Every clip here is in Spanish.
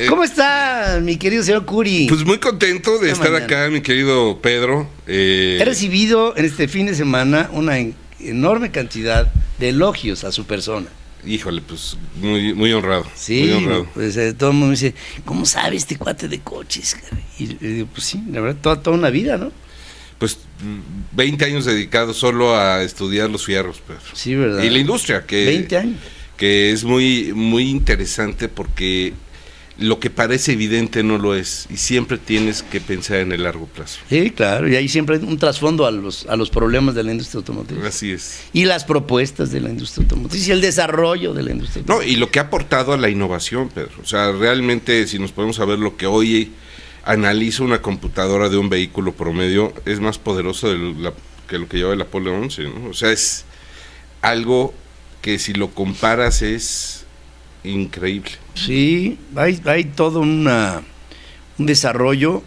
¿Cómo está, mi querido señor Curi? Pues muy contento de estar mañana acá, mi querido Pedro. He recibido en este fin de semana una enorme cantidad de elogios a su persona. Híjole, pues muy honrado. Sí, muy honrado. Pues todo el mundo me dice, ¿cómo sabe este cuate de coches? Y digo, pues sí, la verdad, toda una vida, ¿no? Pues 20 años dedicados solo a estudiar los fierros, Pedro. Sí, ¿verdad? Y la industria, que 20 años. Que es muy interesante porque lo que parece evidente no lo es, y siempre tienes que pensar en el largo plazo. Sí, claro, y ahí siempre hay un trasfondo a los problemas de la industria automotriz. Así es. Y las propuestas de la industria automotriz y el desarrollo de la industria automotriz. No, y lo que ha aportado a la innovación, Pedro. O sea, realmente, si nos podemos saber lo que hoy analiza una computadora de un vehículo promedio, es más poderoso que lo que lleva el Apolo 11, ¿no? O sea, es algo que si lo comparas es increíble. Sí, hay todo un desarrollo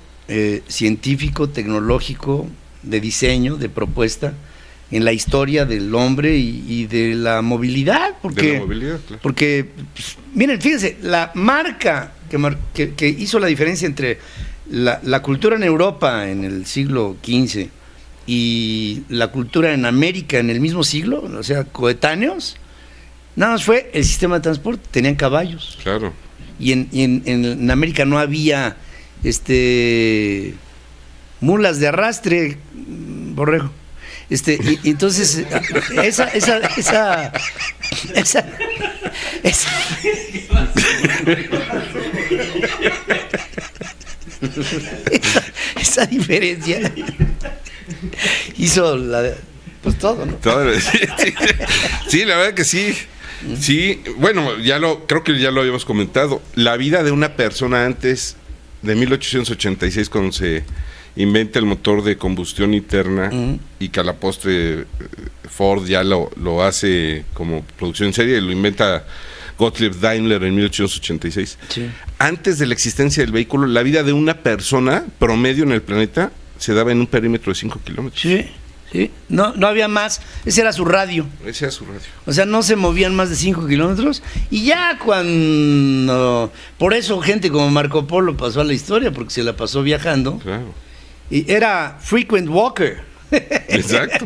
científico, tecnológico, de diseño, de propuesta en la historia del hombre y de la movilidad. Porque, de la movilidad, claro. Porque, pues, miren, fíjense, la marca que hizo la diferencia entre la cultura en Europa en el siglo XV y la cultura en América en el mismo siglo, o sea, coetáneos, nada más fue el sistema de transporte, tenían caballos. Claro. Y en América no había mulas de arrastre, borrego. Y entonces esa diferencia hizo pues todo, ¿no? Todo, sí, la verdad que sí. Sí, bueno, creo que ya lo habíamos comentado. La vida de una persona antes de 1886, cuando se inventa el motor de combustión interna, y que a la postre Ford ya lo hace como producción en serie, lo inventa Gottlieb Daimler en 1886. Sí. Antes de la existencia del vehículo, la vida de una persona promedio en el planeta se daba en un perímetro de 5 kilómetros. Sí. Sí, no había más, ese era su radio. Ese era su radio. O sea, no se movían más de 5 kilómetros. Y ya cuando... Por eso gente como Marco Polo pasó a la historia, porque se la pasó viajando. Claro. Y era frequent walker. Exacto.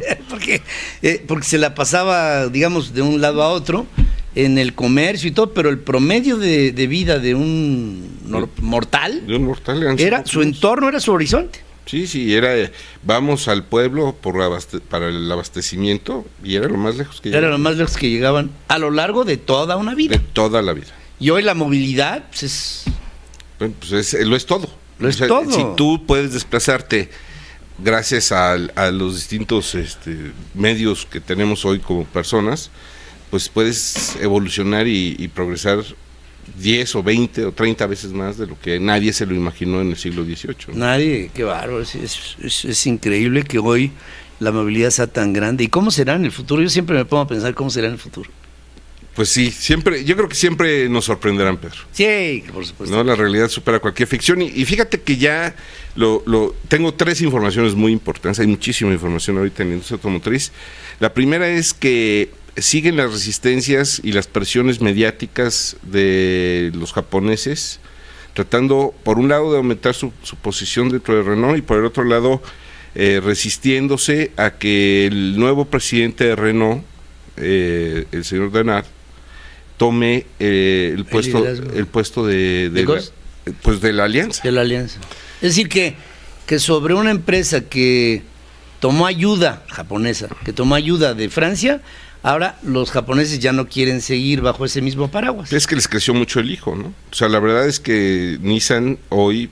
porque se la pasaba, digamos, de un lado a otro, en el comercio y todo, pero el promedio de vida de un mortal, era su entorno, era su horizonte. Sí, vamos al pueblo para el abastecimiento, y era lo más lejos que llegaban. Era lo más lejos que llegaban a lo largo de toda una vida. De toda la vida. Y hoy la movilidad pues es... Bueno, pues lo es todo. Lo es todo. Si tú puedes desplazarte gracias a los distintos medios que tenemos hoy como personas, pues puedes evolucionar y progresar 10 o 20 o 30 veces más de lo que nadie se lo imaginó en el siglo XVIII, ¿no? Nadie, qué bárbaro, es increíble que hoy la movilidad sea tan grande. ¿Y cómo será en el futuro? Yo siempre me pongo a pensar cómo será en el futuro. Pues sí, yo creo que siempre nos sorprenderán, Pedro. Sí, por supuesto. ¿No? La realidad supera cualquier ficción, y fíjate que ya tengo 3 informaciones muy importantes. Hay muchísima información ahorita en la industria automotriz. La primera es que siguen las resistencias y las presiones mediáticas de los japoneses, tratando por un lado de aumentar su posición dentro de Renault, y por el otro lado resistiéndose a que el nuevo presidente de Renault, el señor Denard, tome el puesto de la alianza. De la alianza. Es decir, que sobre una empresa que tomó ayuda japonesa, que tomó ayuda de Francia, ahora los japoneses ya no quieren seguir bajo ese mismo paraguas. Es que les creció mucho el hijo, ¿no? O sea, la verdad es que Nissan hoy,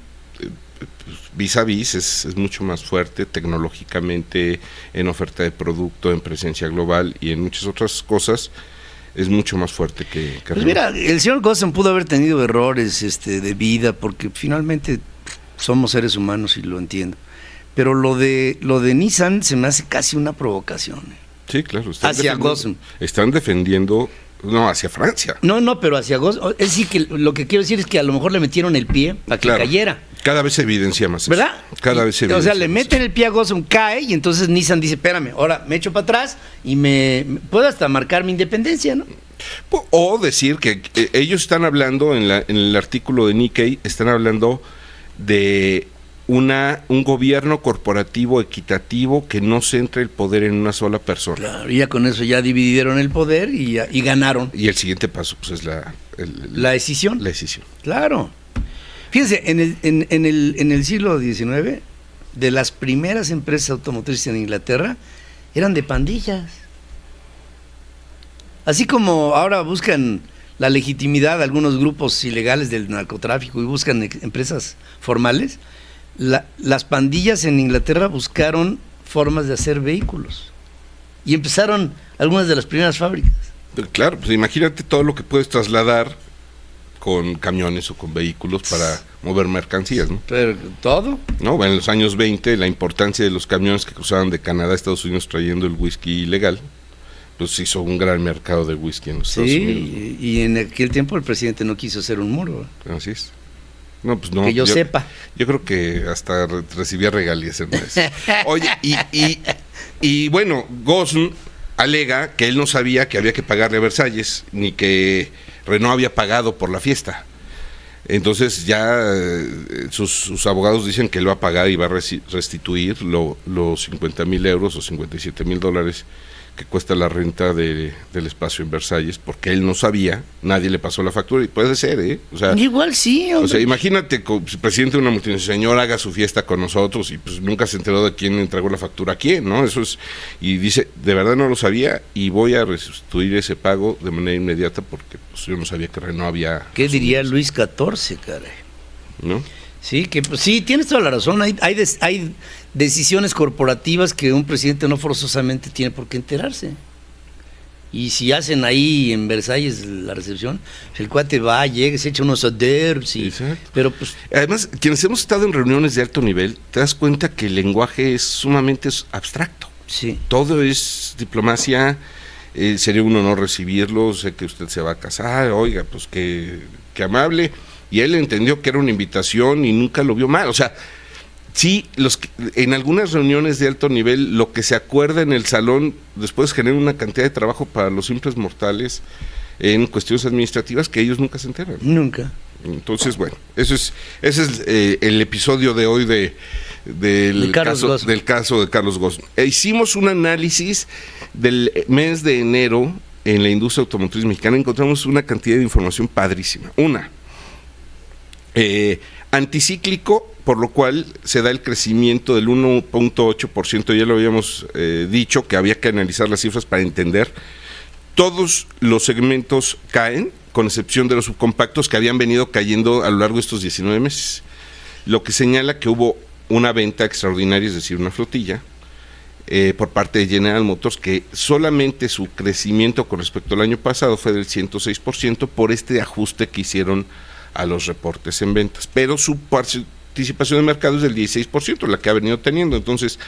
vis a vis, es mucho más fuerte tecnológicamente, en oferta de producto, en presencia global y en muchas otras cosas. Es mucho más fuerte que pues mira, el señor Gossen pudo haber tenido errores de vida, porque finalmente somos seres humanos y lo entiendo. Pero lo de Nissan se me hace casi una provocación. Sí, claro. Hacia Gossen. Están defendiendo, no, hacia Francia. No, pero hacia Gossen. Es decir, que lo que quiero decir es que a lo mejor le metieron el pie para que cayera. Cada vez se evidencia más eso. ¿Verdad? Cada vez se evidencia. O sea, le más meten eso. el pie a Gotham, cae, y entonces Nissan dice, espérame, ahora me echo para atrás y me puedo hasta marcar mi independencia, ¿no? O decir que ellos están hablando, en el artículo de Nikkei, están hablando de un gobierno corporativo equitativo que no centre el poder en una sola persona. Claro, y ya con eso ya dividieron el poder y ganaron. Y el siguiente paso pues es la decisión. La decisión. Claro. Fíjense, en el siglo XIX, de las primeras empresas automotrices en Inglaterra, eran de pandillas. Así como ahora buscan la legitimidad de algunos grupos ilegales del narcotráfico y buscan empresas formales, las pandillas en Inglaterra buscaron formas de hacer vehículos. Y empezaron algunas de las primeras fábricas. Claro, pues imagínate todo lo que puedes trasladar con camiones o con vehículos para mover mercancías, ¿no? Pero todo. No, en los años 20 la importancia de los camiones que cruzaban de Canadá a Estados Unidos trayendo el whisky ilegal, pues hizo un gran mercado de whisky en los Estados Unidos. Sí, y en aquel tiempo el presidente no quiso hacer un muro. Así es. No, pues no. Que yo sepa. Yo creo que hasta recibía regalías en eso. Oye, y bueno, Gosn alega que él no sabía que había que pagarle a Versalles, ni que Renault había pagado por la fiesta. Entonces ya sus abogados dicen que él va a pagar y va a restituir los 50,000 euros o 57,000 dólares que cuesta la renta del espacio en Versalles, porque él no sabía, nadie le pasó la factura, y puede ser, O sea, igual sí, hombre. O sea, imagínate que el presidente de una multinacional, señor, haga su fiesta con nosotros, y pues nunca se enteró de quién entregó la factura a quién, ¿no? Eso es, y dice, de verdad no lo sabía, y voy a restituir ese pago de manera inmediata, porque pues yo no sabía que Renault había... ¿Qué diría Luis XIV, caray? ¿No? Sí, que pues, sí, tienes toda la razón. Hay decisiones corporativas que un presidente no forzosamente tiene por qué enterarse. Y si hacen ahí en Versalles la recepción, el cuate va, llega, se echa unos hors pero pues... Además, quienes hemos estado en reuniones de alto nivel, te das cuenta que el lenguaje es sumamente abstracto. Sí. Todo es diplomacia. Sería un honor recibirlo, sé que usted se va a casar, oiga, pues que amable. Y él entendió que era una invitación y nunca lo vio mal. O sea, sí, en algunas reuniones de alto nivel, lo que se acuerda en el salón después genera una cantidad de trabajo para los simples mortales en cuestiones administrativas que ellos nunca se enteran. Nunca. Entonces, bueno, ese es el episodio de hoy del caso de Carlos Ghosn. Hicimos un análisis del mes de enero en la industria automotriz mexicana. Encontramos una cantidad de información padrísima. Anticíclico, por lo cual se da el crecimiento del 1.8%, ya lo habíamos dicho, que había que analizar las cifras para entender. Todos los segmentos caen, con excepción de los subcompactos que habían venido cayendo a lo largo de estos 19 meses, lo que señala que hubo una venta extraordinaria, es decir, una flotilla, por parte de General Motors, que solamente su crecimiento con respecto al año pasado fue del 106% por este ajuste que hicieron a los reportes en ventas, pero su participación de mercado es del 16%, la que ha venido teniendo. Entonces,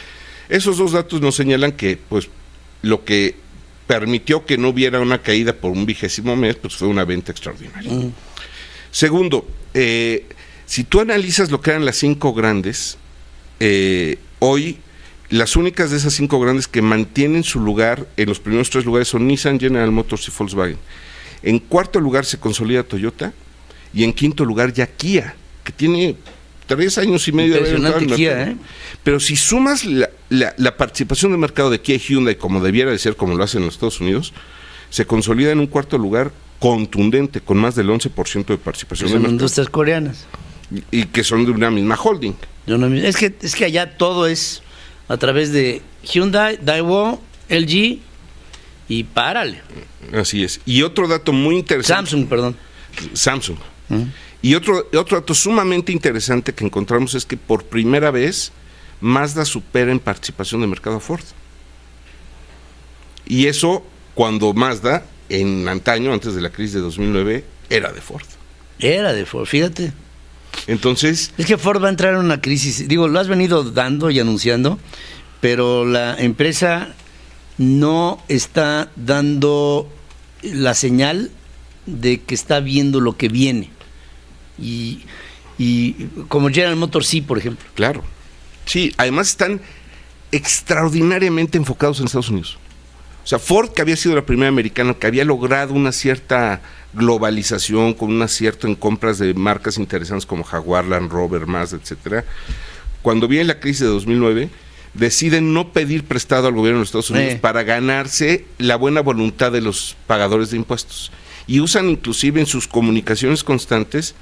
esos dos datos nos señalan que pues lo que permitió que no hubiera una caída por un 20º mes, pues fue una venta extraordinaria. Segundo, si tú analizas lo que eran las 5 grandes, hoy las únicas de esas 5 grandes que mantienen su lugar en los primeros 3 lugares son Nissan, General Motors y Volkswagen. En cuarto lugar se consolida Toyota, y en quinto lugar ya Kia, que tiene 3 años y medio de haber entrado al mercado. Kia, Pero si sumas la participación de mercado de Kia y Hyundai, como debiera de ser, como lo hacen en los Estados Unidos, se consolida en un cuarto lugar contundente, con más del 11% de participación de mercado. Son industrias coreanas. Y que son de una misma holding. Es que allá todo es a través de Hyundai, Daewoo, LG y párale. Así es. Y otro dato muy interesante. Samsung. Y otro dato sumamente interesante que encontramos es que por primera vez Mazda supera en participación de mercado a Ford. Y eso cuando Mazda, en antaño, antes de la crisis de 2009, era de Ford. Era de Ford, fíjate. Entonces... Es que Ford va a entrar en una crisis. Digo, lo has venido dando y anunciando, pero la empresa no está dando la señal de que está viendo lo que viene. Y y como General Motors, sí, por ejemplo. Claro. Sí, además están extraordinariamente enfocados en Estados Unidos. O sea, Ford, que había sido la primera americana, que había logrado una cierta globalización, con un acierto en compras de marcas interesantes como Jaguar, Land Rover, Mazda, etcétera. Cuando viene la crisis de 2009, deciden no pedir prestado al gobierno de los Estados Unidos para ganarse la buena voluntad de los pagadores de impuestos. Y usan inclusive en sus comunicaciones constantes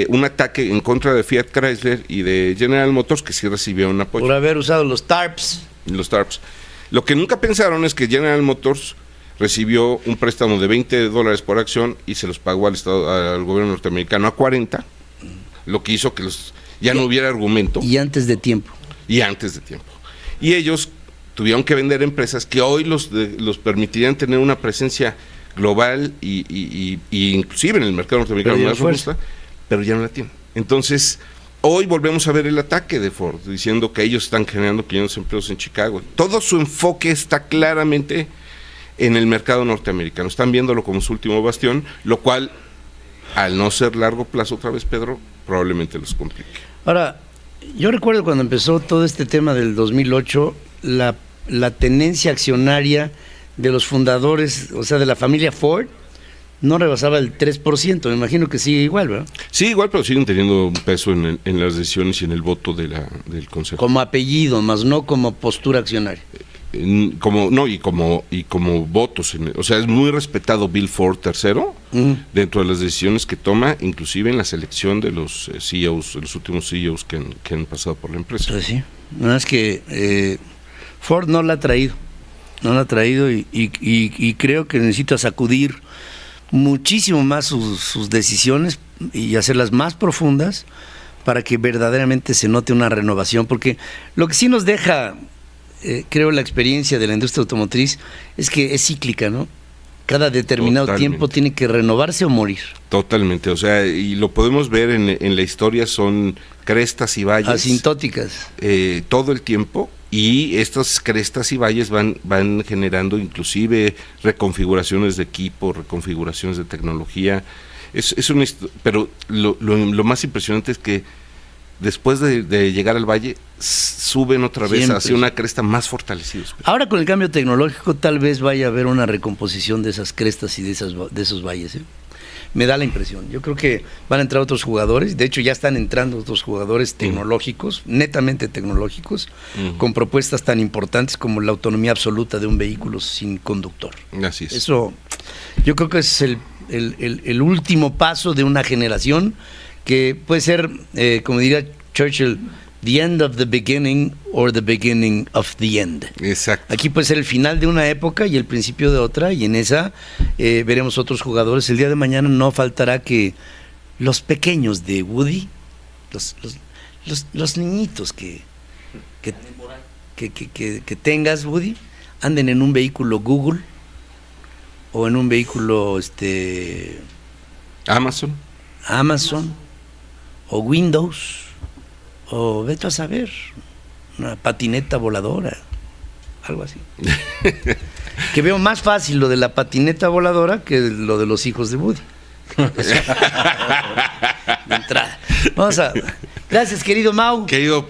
un ataque en contra de Fiat Chrysler y de General Motors, que sí recibieron apoyo. Por haber usado los TARPs. Los TARPs. Lo que nunca pensaron es que General Motors recibió un préstamo de $20 por acción y se los pagó al gobierno norteamericano a 40, lo que hizo que ya no hubiera argumento. Y antes de tiempo. Y ellos tuvieron que vender empresas que hoy los permitirían tener una presencia global y inclusive en el mercado norteamericano más robusta, pero ya no la tienen. Entonces, hoy volvemos a ver el ataque de Ford, diciendo que ellos están generando 500 empleos en Chicago. Todo su enfoque está claramente en el mercado norteamericano. Están viéndolo como su último bastión, lo cual, al no ser largo plazo otra vez, Pedro, probablemente los complique. Ahora, yo recuerdo cuando empezó todo este tema del 2008, la tenencia accionaria de los fundadores, o sea, de la familia Ford, no rebasaba el 3%. Me imagino que sigue igual, ¿verdad? Sí, igual, pero siguen teniendo un peso en las decisiones y en el voto del consejo. Como apellido, más no como postura accionaria. Como votos, o sea, es muy respetado Bill Ford III dentro de las decisiones que toma, inclusive en la selección de los CEOs, de los últimos CEOs que han pasado por la empresa. Pues sí, nada más que Ford no la ha traído, y creo que necesita sacudir muchísimo más sus decisiones y hacerlas más profundas para que verdaderamente se note una renovación, porque lo que sí nos deja, creo, la experiencia de la industria automotriz es que es cíclica, ¿no? Cada determinado tiempo tiene que renovarse o morir. Totalmente, o sea, y lo podemos ver en la historia, son crestas y valles. Asintóticas. Todo el tiempo, y estas crestas y valles van generando inclusive reconfiguraciones de equipo, reconfiguraciones de tecnología. Pero lo más impresionante es que después de llegar al valle, suben otra vez hacia una cresta más fortalecidos. Ahora con el cambio tecnológico tal vez vaya a haber una recomposición de esas crestas y de esos valles. Me da la impresión. Yo creo que van a entrar otros jugadores, de hecho ya están entrando otros jugadores tecnológicos, netamente tecnológicos, con propuestas tan importantes como la autonomía absoluta de un vehículo sin conductor. Así es. Eso, yo creo que es el último paso de una generación que puede ser, como diría Churchill, the end of the beginning or the beginning of the end. Exacto. Aquí puede ser el final de una época y el principio de otra, y en esa veremos otros jugadores. El día de mañana no faltará que los pequeños de Woody, los niñitos que tengas, Woody, anden en un vehículo Google o en un vehículo Amazon o Windows, o vete a saber, una patineta voladora, algo así. Que veo más fácil lo de la patineta voladora que lo de los hijos de Woody. De entrada. Gracias, querido Mau. Querido